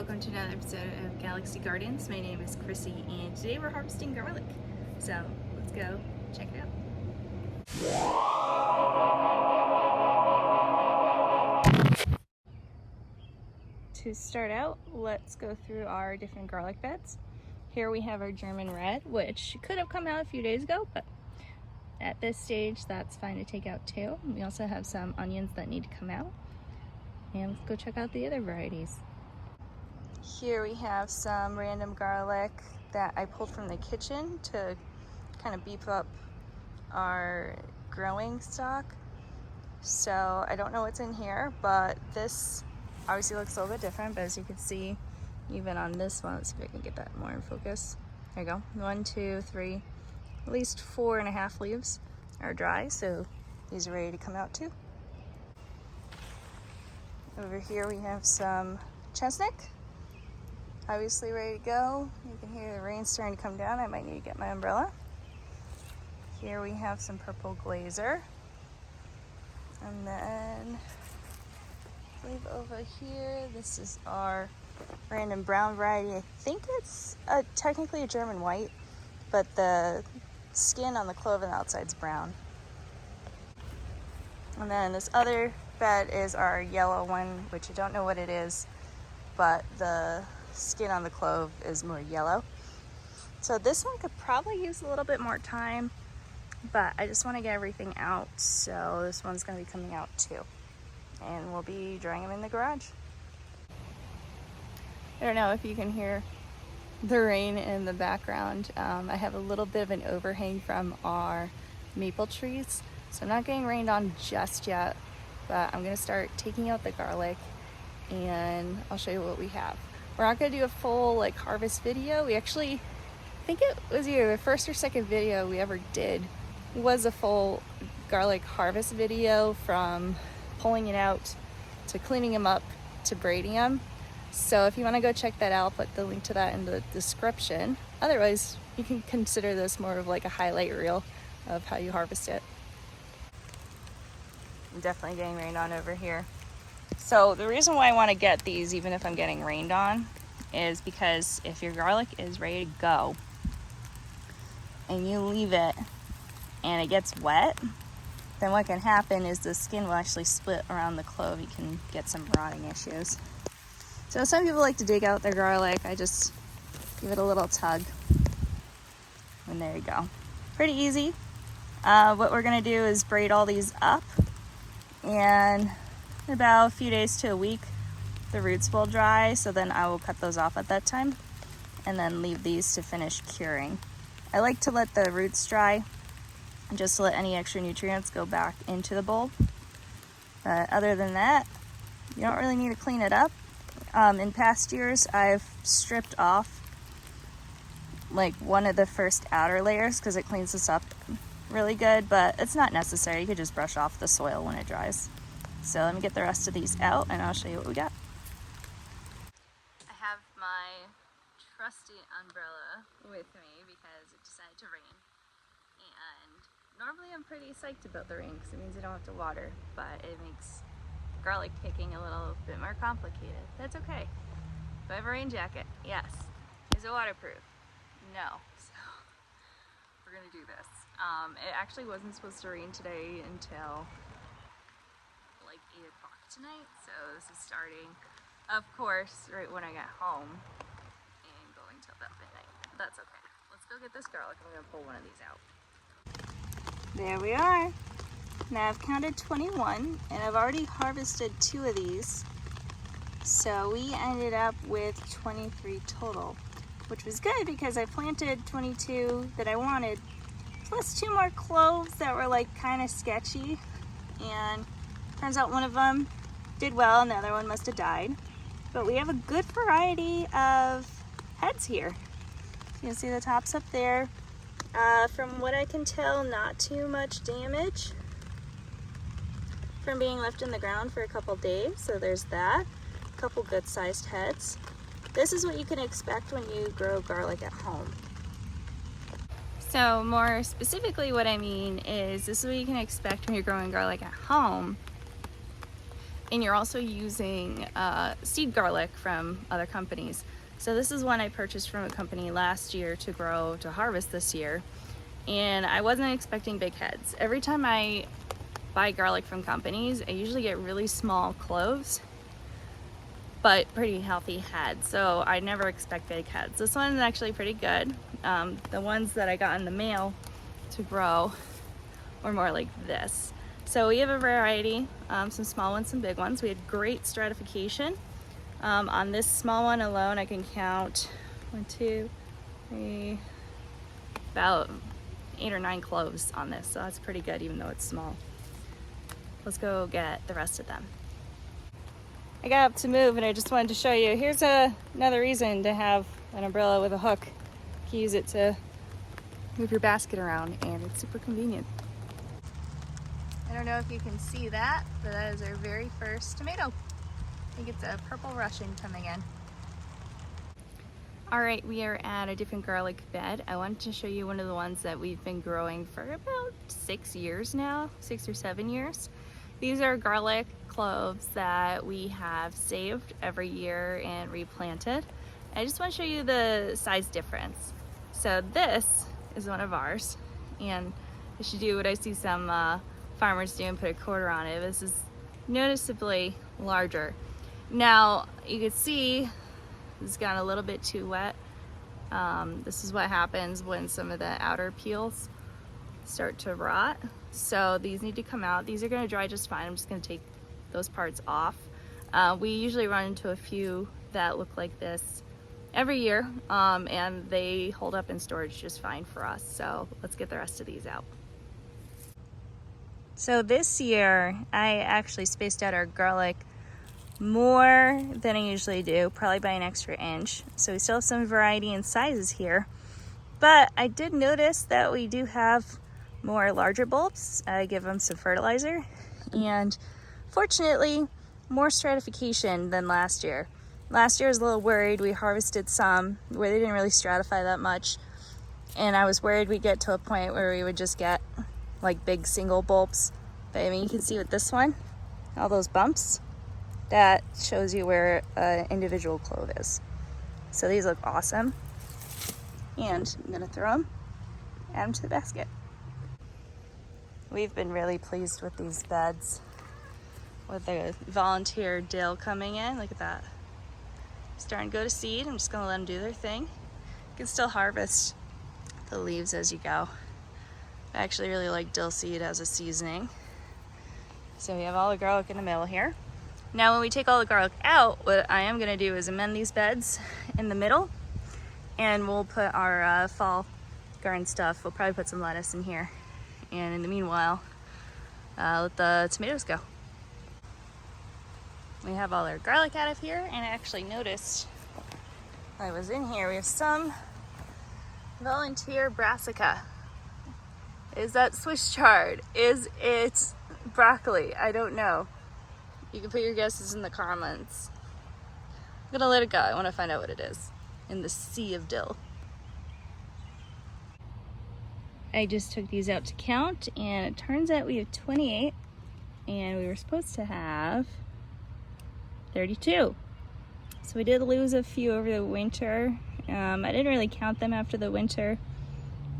welcome to another episode of Galaxy Gardens. My name is Chrissy and today we're harvesting garlic. So let's go check it out. To start out, let's go through our different garlic beds. Here we have our German red, which could have come out a few days ago, but at this stage that's fine to take out too. We also have some onions that need to come out. And let's go check out the other varieties. Here we have some random garlic that I pulled from the kitchen to kind of beef up our growing stock. So I don't know what's in here, but this obviously looks a little bit different, but as you can see, even on this one, let's see if I can get that more in focus. There you go. 1, 2, 3, at least 4.5 leaves are dry, so these are ready to come out too. Over here we have some chestnut, obviously ready to go. You can hear the rain starting to come down. I might need to get my umbrella. Here we have some purple glazer. And then I believe over here, this is our random brown variety. I think it's technically a German white, but the skin on the clove on the outside is brown. And then this other bed is our yellow one, which I don't know what it is, but the skin on the clove is more yellow. So this one could probably use a little bit more time, but I just want to get everything out, so this one's going to be coming out too. And we'll be drying them in the garage. I don't know if you can hear the rain in the background. I have a little bit of an overhang from our maple trees, so I'm not getting rained on just yet, but I'm going to start taking out the garlic and I'll show you what we have. We're not going to do a full harvest video. We actually, I think it was either the first or second video we ever did was a full garlic harvest video, from pulling it out to cleaning them up to braiding them. So if you want to go check that out, I'll put the link to that in the description. Otherwise, you can consider this more of like a highlight reel of how you harvest it. I'm definitely getting rained on over here. So the reason why I want to get these, even if I'm getting rained on, is because if your garlic is ready to go and you leave it and it gets wet, then what can happen is the skin will actually split around the clove. You can get some rotting issues. So some people like to dig out their garlic. I just give it a little tug. And there you go. Pretty easy. What we're gonna do is braid all these up, and in about a few days to a week, the roots will dry, so then I will cut those off at that time and then leave these to finish curing. I like to let the roots dry just to let any extra nutrients go back into the bulb. Other than that, you don't really need to clean it up. In past years, I've stripped off one of the first outer layers because it cleans this up really good, but it's not necessary. You could just brush off the soil when it dries. So let me get the rest of these out and I'll show you what we got. I have my trusty umbrella with me because it decided to rain. And normally I'm pretty psyched about the rain because it means I don't have to water, but it makes garlic picking a little bit more complicated. That's okay. Do I have a rain jacket? Yes. Is it waterproof? No. So we're gonna do this. It actually wasn't supposed to rain today until 8 o'clock tonight, so this is starting, of course, right when I got home and going till about midnight. That's okay. Let's go get this garlic. I'm gonna pull one of these out. There we are. Now I've counted 21 and I've already harvested 2 of these, so we ended up with 23 total, which was good because I planted 22 that I wanted, plus 2 more cloves that were kind of sketchy, and turns out one of them did well and the other one must have died. But we have a good variety of heads here. You can see the tops up there. From what I can tell, not too much damage from being left in the ground for a couple days, so there's that. A couple good sized heads. This is what you can expect when you grow garlic at home. So more specifically what I mean is this is what you can expect when you're growing garlic at home. and you're also using seed garlic from other companies. So this is one I purchased from a company last year to grow to harvest this year, and I wasn't expecting big heads. Every time I buy garlic from companies, I usually get really small cloves but pretty healthy heads, so I never expect big heads. This one is actually pretty good. The ones that I got in the mail to grow were more like this. So we have a variety, some small ones, some big ones. We had great stratification. On this small one alone, I can count 1, 2, 3, about 8 or 9 cloves on this, so that's pretty good even though it's small. Let's go get the rest of them. I got up to move and I just wanted to show you. Here's another reason to have an umbrella with a hook. You can use it to move your basket around, and it's super convenient. I don't know if you can see that, but that is our very first tomato. I think it's a purple Russian coming in. All right, we are at a different garlic bed. I wanted to show you one of the ones that we've been growing for about 6 years now, 6 or 7 years. These are garlic cloves that we have saved every year and replanted. I just want to show you the size difference. So this is one of ours, and I should do what I see some farmers do and put a quarter on it. This is noticeably larger. Now you can see it's gotten a little bit too wet. This is what happens when some of the outer peels start to rot. So these need to come out. These are going to dry just fine. I'm just going to take those parts off. We usually run into a few that look like this every year, and they hold up in storage just fine for us. So let's get the rest of these out. So this year I actually spaced out our garlic more than I usually do, probably by an extra inch. So we still have some variety in sizes here, but I did notice that we do have more larger bulbs. I give them some fertilizer, and fortunately more stratification than last year. Last year I was a little worried. We harvested some where they didn't really stratify that much, and I was worried we'd get to a point where we would just get like big single bulbs. But I mean, you can see with this one, all those bumps, that shows you where an individual clove is. So these look awesome, and I'm gonna throw them, add them to the basket. We've been really pleased with these beds with the volunteer dill coming in. Look at that. Starting to go to seed. I'm just gonna let them do their thing. You can still harvest the leaves as you go. I actually really like dill seed as a seasoning. So we have all the garlic in the middle here. Now when we take all the garlic out, what I am gonna do is amend these beds in the middle, and we'll put our fall garden stuff. We'll probably put some lettuce in here. And in the meanwhile, let the tomatoes go. We have all our garlic out of here, and I actually noticed while I was in here, we have some volunteer brassica. Is that Swiss chard? Is it broccoli? I don't know. You can put your guesses in the comments. I'm gonna let it go. I want to find out what it is in the sea of dill. I just took these out to count, and it turns out we have 28, and we were supposed to have 32. So we did lose a few over the winter. I didn't really count them after the winter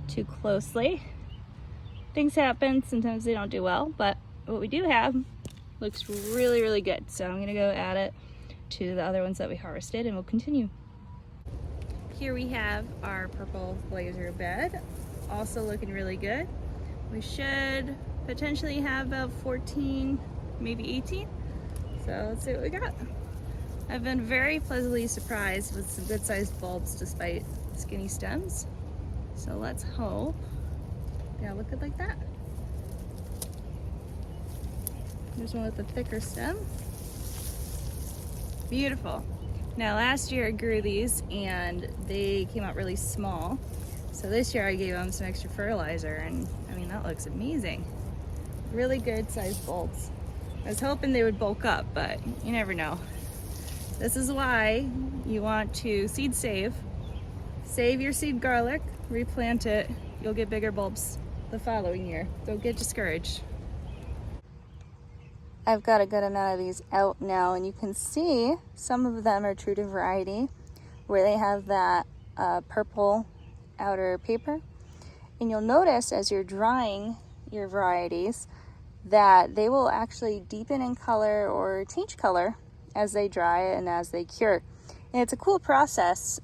too closely. Things happen, sometimes they don't do well, but what we do have looks really, really good. So I'm gonna go add it to the other ones that we harvested, and we'll continue. Here we have our purple blazer bed, also looking really good. We should potentially have about 14, maybe 18. So let's see what we got. I've been very pleasantly surprised with some good sized bulbs despite skinny stems. So let's hope they all look good like that. There's one with a thicker stem. Beautiful. Now last year I grew these and they came out really small. So this year I gave them some extra fertilizer, and I mean, that looks amazing. Really good sized bulbs. I was hoping they would bulk up, but you never know. This is why you want to seed save. Save your seed garlic, replant it, you'll get bigger bulbs the following year. Don't get discouraged. I've got a good amount of these out now, and you can see some of them are true to variety, where they have that purple outer paper. And you'll notice as you're drying your varieties that they will actually deepen in color or change color as they dry and as they cure. And it's a cool process.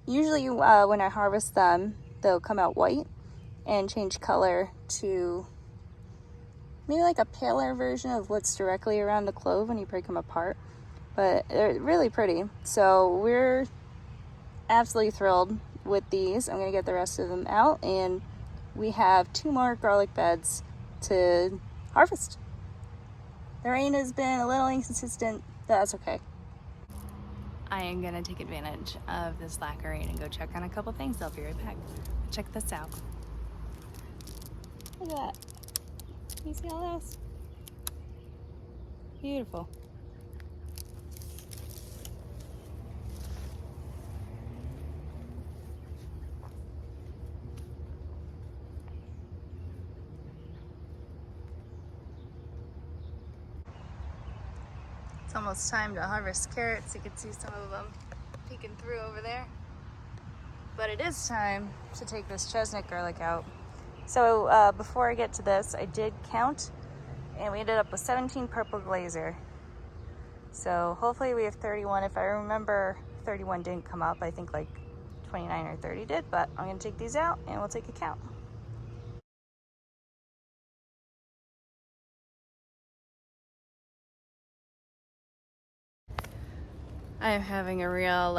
Usually when I harvest them, they'll come out white and change color to maybe like a paler version of what's directly around the clove when you break them apart. But they're really pretty. So we're absolutely thrilled with these. I'm gonna get the rest of them out, and we have 2 more garlic beds to harvest. The rain has been a little inconsistent, but that's okay. I am gonna take advantage of this lack of rain and go check on a couple things. I'll be right back. Check this out. Look at that. Can you see all this? Beautiful. It's almost time to harvest carrots. You can see some of them peeking through over there. But it is time to take this chestnut garlic out. So before I get to this, I did count, and we ended up with 17 purple glazer. So hopefully we have 31. If I remember, 31 didn't come up. I think like 29 or 30 did, but I'm gonna take these out and we'll take a count. I am having a real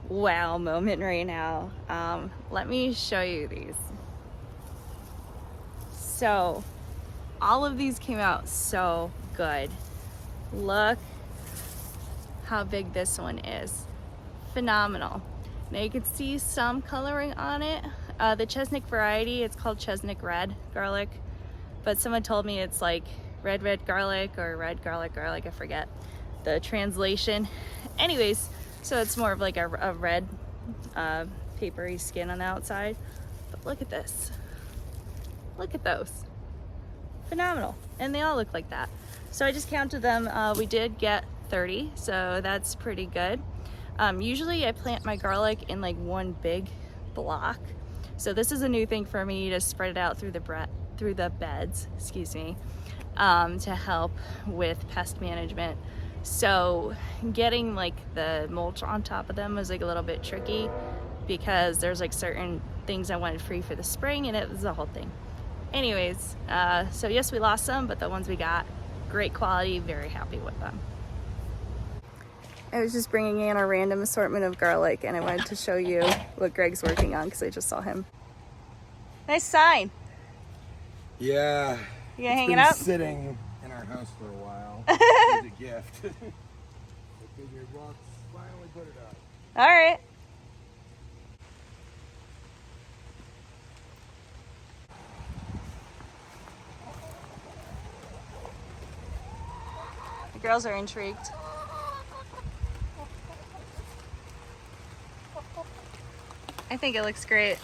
wow moment right now. Let me show you these. So all of these came out so good. Look how big this one is. Phenomenal. Now you can see some coloring on it. The chestnut variety, it's called chestnut red garlic, but someone told me it's like red garlic or red garlic, I forget the translation. Anyways, so it's more of like a red papery skin on the outside. But look at this. Look at those. Phenomenal. And they all look like that. So I just counted them. We did get 30, so that's pretty good. Usually I plant my garlic in like one big block. So this is a new thing for me, to spread it out through the beds, excuse me, to help with pest management. So getting like the mulch on top of them was like a little bit tricky, because there's like certain things I wanted free for the spring, and it was a whole thing. Anyways, so yes, we lost some, but the ones we got, great quality, very happy with them. I was just bringing in a random assortment of garlic, and I wanted to show you what Greg's working on because I just saw him. Nice sign. Yeah. You gonna hang it up? Sitting in our house for a while. It's a gift. I figured, well, finally put it up. All right. The girls are intrigued. I think it looks great.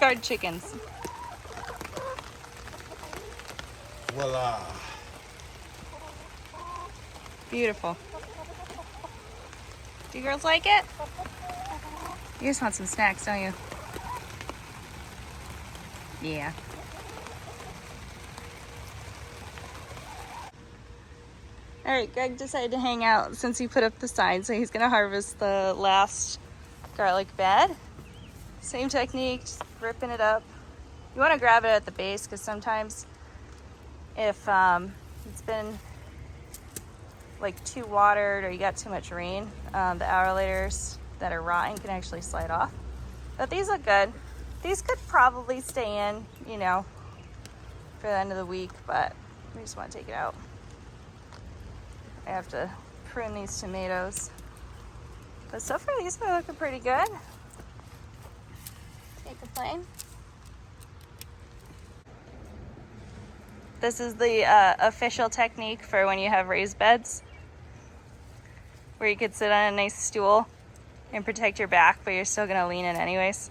Guard chickens. Voila. Beautiful. Do you girls like it? You just want some snacks, don't you? Yeah. All right, Greg decided to hang out since he put up the sign, so he's gonna harvest the last garlic bed. Same technique, just ripping it up. You wanna grab it at the base, because sometimes if it's been like too watered or you got too much rain, the aerolators that are rotten can actually slide off. But these look good. These could probably stay in, you know, for the end of the week, but we just want to take it out. I have to prune these tomatoes. But so far these are looking pretty good. Can't complain. This is the official technique for when you have raised beds, where you could sit on a nice stool and protect your back, but you're still gonna lean in anyways.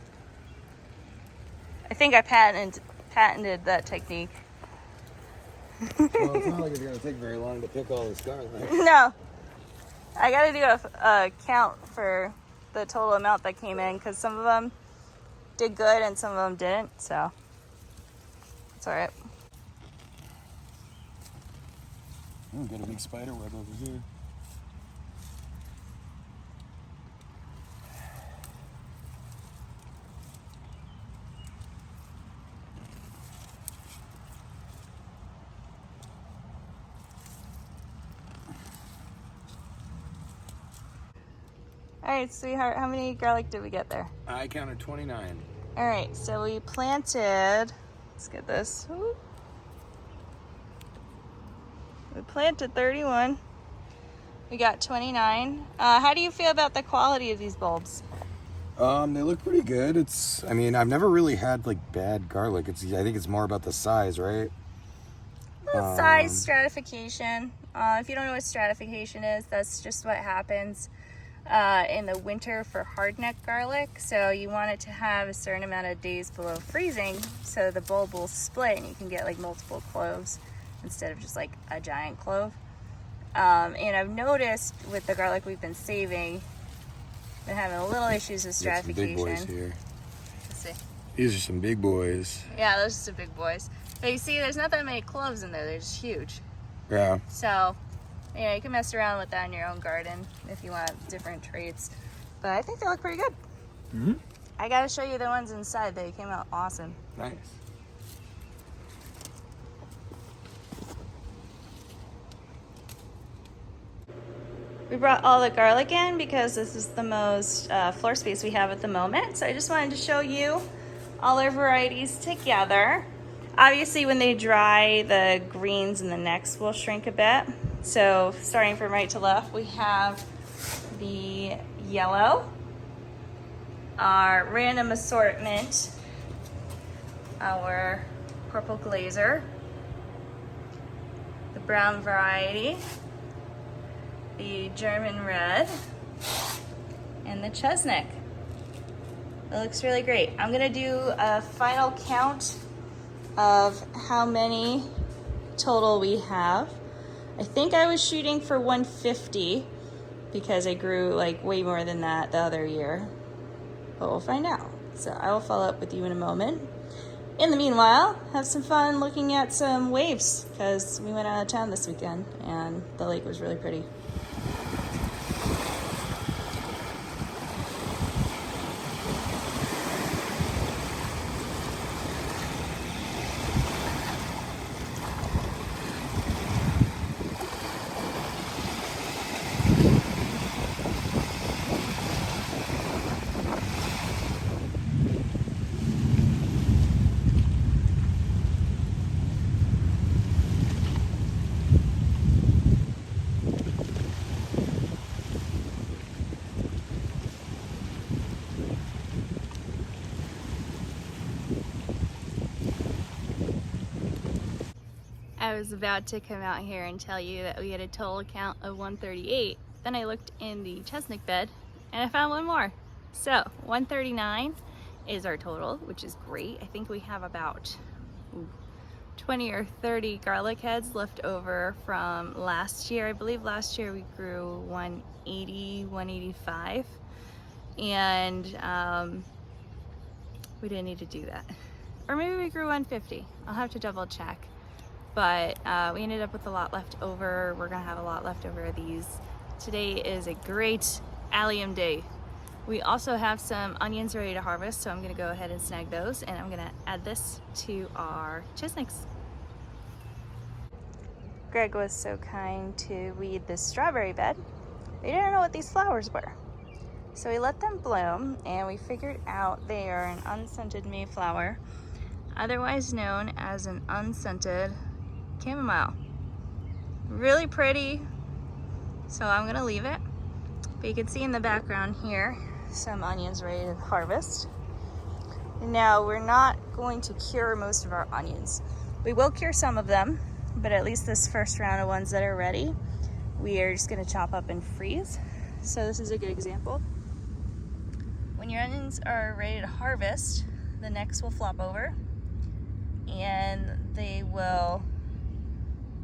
I think I patented that technique. Well, it's not like it's gonna take very long to pick all this garlic. No, I gotta do a count for the total amount that came in, because some of them did good and some of them didn't, so it's all right. Got a big spider web over here. All right, sweetheart, how many garlic did we get there? I counted 29. All right, so we planted, let's get this. Ooh. We planted 31. We got 29. How do you feel about the quality of these bulbs? They look pretty good. I mean, I've never really had like bad garlic. I think it's more about the size, right? Well, size, stratification. If you don't know what stratification is, that's just what happens in the winter for hardneck garlic. So you want it to have a certain amount of days below freezing so the bulb will split and you can get like multiple cloves instead of just like a giant clove. And I've noticed with the garlic we've been saving, been having a little issues with stratification. Some big boys here. Let's see. These are some big boys. Yeah, those are some big boys. But you see, there's not that many cloves in there. They're just huge. Yeah. So, yeah, you can mess around with that in your own garden if you want different traits. But I think they look pretty good. Mm-hmm. I gotta show you the ones inside. They came out awesome. Nice. We brought all the garlic in because this is the most floor space we have at the moment. So I just wanted to show you all our varieties together. Obviously, when they dry, the greens and the necks will shrink a bit. So starting from right to left, we have the yellow, our random assortment, our purple glazer, the brown variety, the German red, and the chestnut. It looks really great. I'm gonna do a final count of how many total we have. I think I was shooting for 150 because I grew like way more than that the other year, but we'll find out. So I will follow up with you in a moment. In the meanwhile, have some fun looking at some waves because we went out of town this weekend and the lake was really pretty. I was about to come out here and tell you that we had a total count of 138. Then I looked in the chestnut bed and I found one more. So 139 is our total, which is great. I think we have about 20 or 30 garlic heads left over from last year. I believe last year we grew 180, 185. And we didn't need to do that. Or maybe we grew 150. I'll have to double check. But we ended up with a lot left over. We're gonna have a lot left over of these. Today is a great allium day. We also have some onions ready to harvest, so I'm gonna go ahead and snag those, and I'm gonna add this to our chestnuts. Greg was so kind to weed this strawberry bed. We didn't know what these flowers were. So we let them bloom, and we figured out they are an unscented Mayflower, otherwise known as an unscented chamomile. Really pretty, so I'm gonna leave it. But you can see in the background here some onions ready to harvest. Now we're not going to cure most of our onions. We will cure some of them, but at least this first round of ones that are ready, we are just gonna chop up and freeze. So this is a good example. when your onions are ready to harvest, the necks will flop over and they will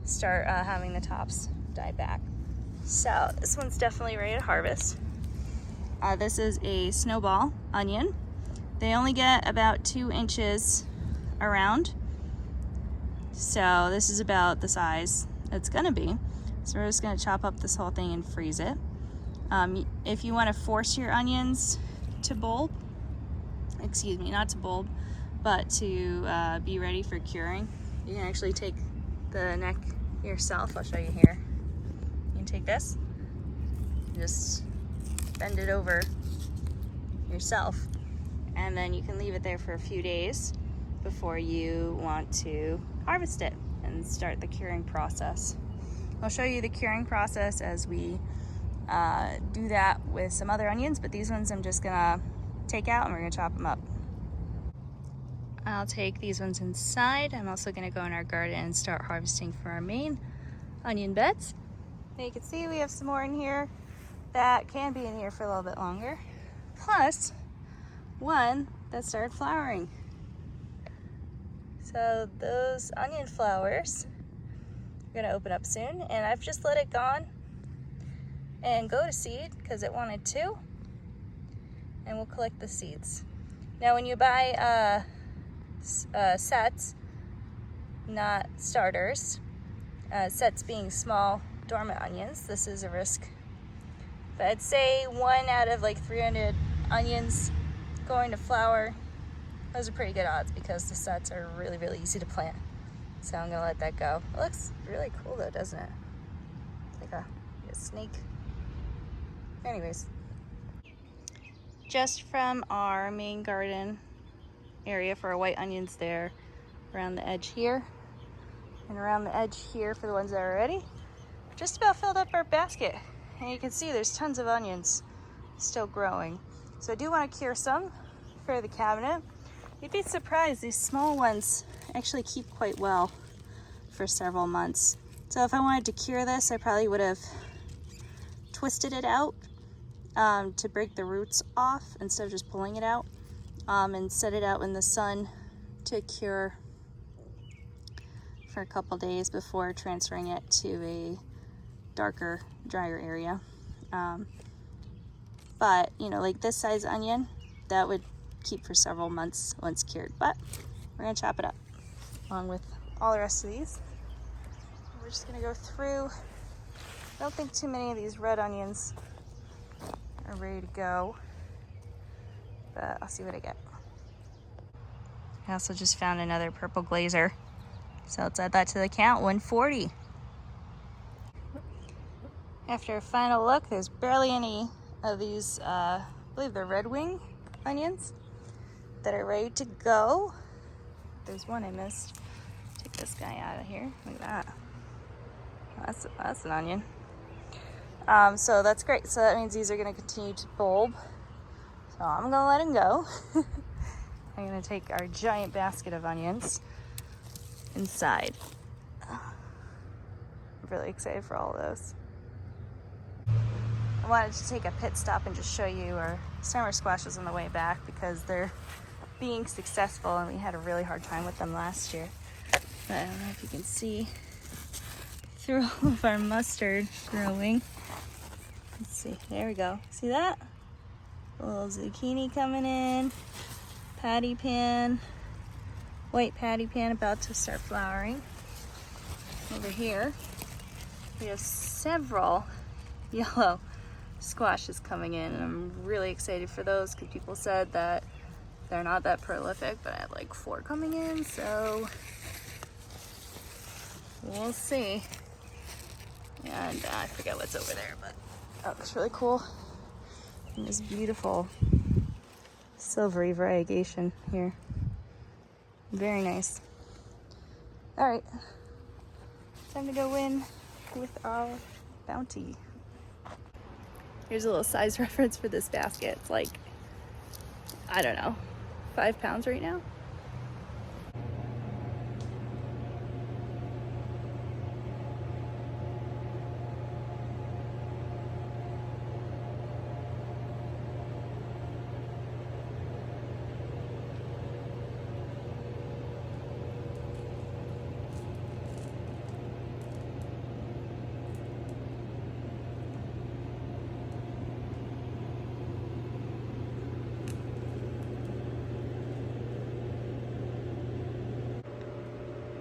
start having the tops die back. So this one's definitely ready to harvest. This is a snowball onion. They only get about 2 inches around. So this is about the size it's gonna be. So we're just gonna chop up this whole thing and freeze it. If you wanna force your onions to bulb, excuse me, not to bulb, but to be ready for curing, you can actually take the neck yourself. I'll show you here. You can take this, just bend it over yourself, and then you can leave it there for a few days before you want to harvest it and start the curing process. I'll show you the curing process as we do that with some other onions, but these ones I'm just gonna take out and we're gonna chop them up. I'll take these ones inside. I'm also gonna go in our garden and start harvesting for our main onion beds. Now you can see we have some more in here that can be in here for a little bit longer, plus one that started flowering. So those onion flowers are gonna open up soon, and I've just let it go and go to seed because it wanted to, and we'll collect the seeds. Now when you buy sets, not starters, sets being small dormant onions, this is a risk. But I'd say 1 out of like 300 onions going to flower, those are pretty good odds because the sets are really, really easy to plant. So I'm gonna let that go. It looks really cool though, doesn't it? It's like a snake. Anyways, just from our main garden area for our white onions there, around the edge here, and around the edge here for the ones that are ready, just about filled up our basket. And you can see there's tons of onions still growing. So I do want to cure some for the cabinet. You'd be surprised, these small ones actually keep quite well for several months. So if I wanted to cure this, I probably would have twisted it out to break the roots off instead of just pulling it out, and set it out in the sun to cure for a couple days before transferring it to a darker, drier area. But you know, like this size onion, that would keep for several months once cured. But we're gonna chop it up along with all the rest of these. We're just gonna go through. I don't think too many of these red onions are ready to go, but I'll see what I get. I also just found another purple glazer, so let's add that to the count. 140. After a final look, there's barely any of these, I believe they're red wing onions that are ready to go. There's one I missed. Take this guy out of here. Look at that. That's an onion. So that's great. So that means these are going to continue to bulb. So I'm going to let them go. I'm going to take our giant basket of onions inside. I'm really excited for all of those. I wanted to take a pit stop and just show you our summer squashes on the way back because they're being successful and we had a really hard time with them last year. But I don't know if you can see through all of our mustard growing. Let's see, there we go. See that? A little zucchini coming in, patty pan, white patty pan about to start flowering. Over here, we have several yellow squashes coming in, and I'm really excited for those because people said that they're not that prolific, but I had like 4 coming in, so we'll see. And I forget what's over there, but that looks really cool. And this beautiful silvery variegation here. Very nice. All right, time to go in with our bounty. Here's a little size reference for this basket. It's like, I don't know, 5 pounds right now.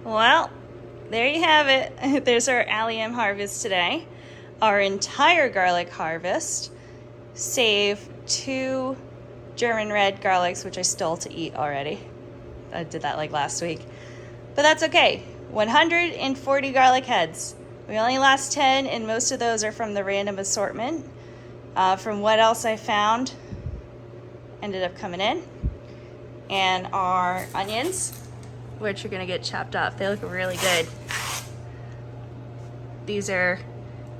Well, there you have it. There's our allium harvest today. Our entire garlic harvest, save 2 German red garlics, which I stole to eat already. I did that like last week. But that's okay. 140 garlic heads. We only lost 10, and most of those are from the random assortment. From what else I found, ended up coming in. And our onions, which are gonna get chopped up. They look really good. These are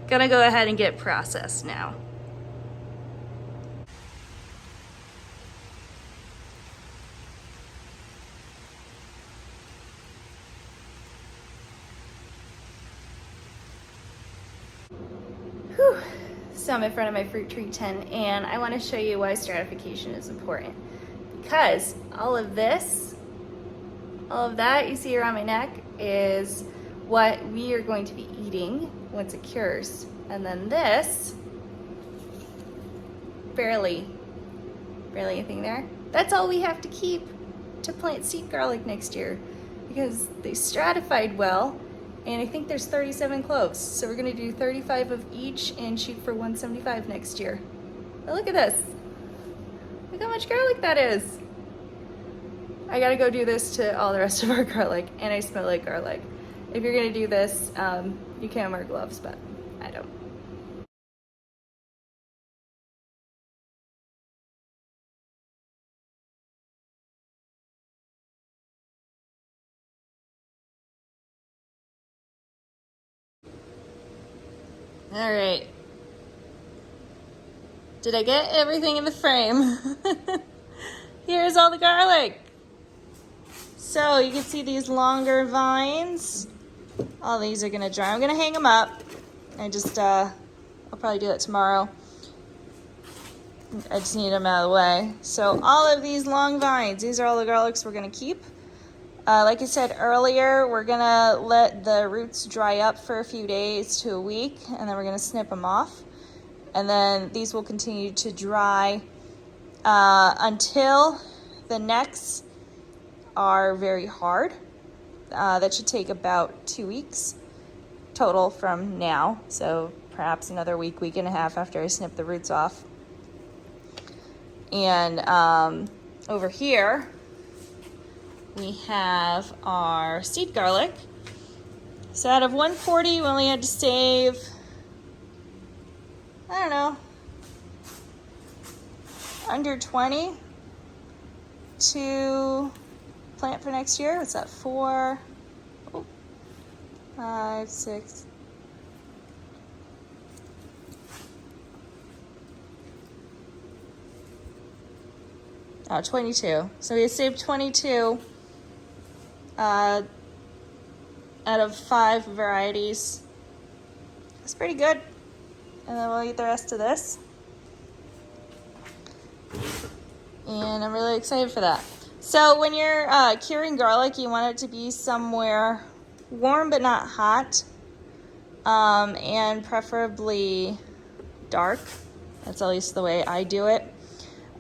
gonna go ahead and get processed now. Whew. So I'm in front of my fruit tree tent, and I want to show you why stratification is important. Because all of this, all of that you see around my neck is what we are going to be eating once it cures. And then this, barely anything there. That's all we have to keep to plant seed garlic next year, because they stratified well. And I think there's 37 cloves. So we're gonna do 35 of each and shoot for 175 next year. But look at this. Look how much garlic that is. I gotta go do this to all the rest of our garlic, and I smell like garlic. If you're gonna do this, you can wear gloves, but I don't. All right. Did I get everything in the frame? Here's all the garlic. So you can see these longer vines. All these are gonna dry. I'm gonna hang them up. I'll probably do that tomorrow. I just need them out of the way. So all of these long vines, these are all the garlics we're gonna keep. Like I said earlier, we're gonna let the roots dry up for a few days to a week, and then we're gonna snip them off. And then these will continue to dry until the necks are very hard. That should take about 2 weeks total from now. So perhaps another week, week and a half after I snip the roots off. And over here, we have our seed garlic. So out of 140, we only had to save, I don't know, under 20 to plant for next year. What's that, 4, 5, 6. Oh, 22. So we saved 22 out of 5 varieties. That's pretty good. And then we'll eat the rest of this. And I'm really excited for that. So when you're curing garlic, you want it to be somewhere warm but not hot, and preferably dark. That's at least the way I do it.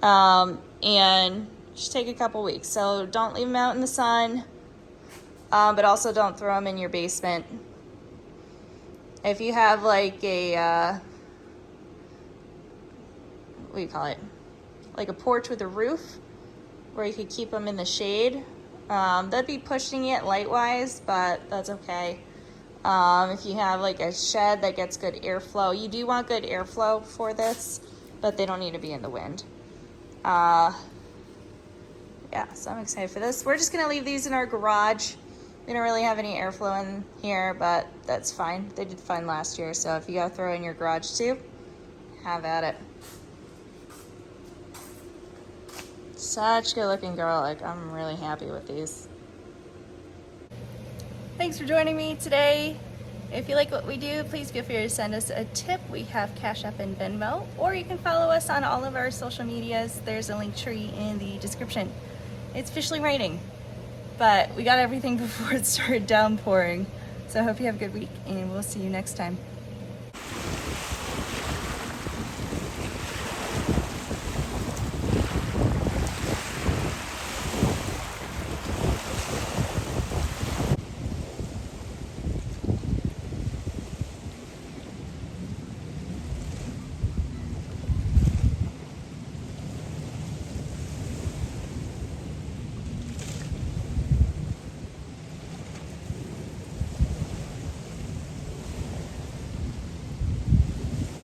And should take a couple weeks. So don't leave them out in the sun, but also don't throw them in your basement. If you have like a, what do you call it? Like a porch with a roof where you could keep them in the shade. That'd be pushing it light-wise, but that's okay. If you have like a shed that gets good airflow, you do want good airflow for this, but they don't need to be in the wind. Yeah, so I'm excited for this. We're just gonna leave these in our garage. We don't really have any airflow in here, but that's fine. They did fine last year, so if you gotta throw it in your garage too, have at it. Such good looking garlic. I'm really happy with these. Thanks for joining me today. If you like what we do, please feel free to send us a tip. We have Cash App and Venmo, or you can follow us on all of our social medias. There's a link tree in the description. It's officially raining, but we got everything before it started downpouring. So I hope you have a good week, and we'll see you next time.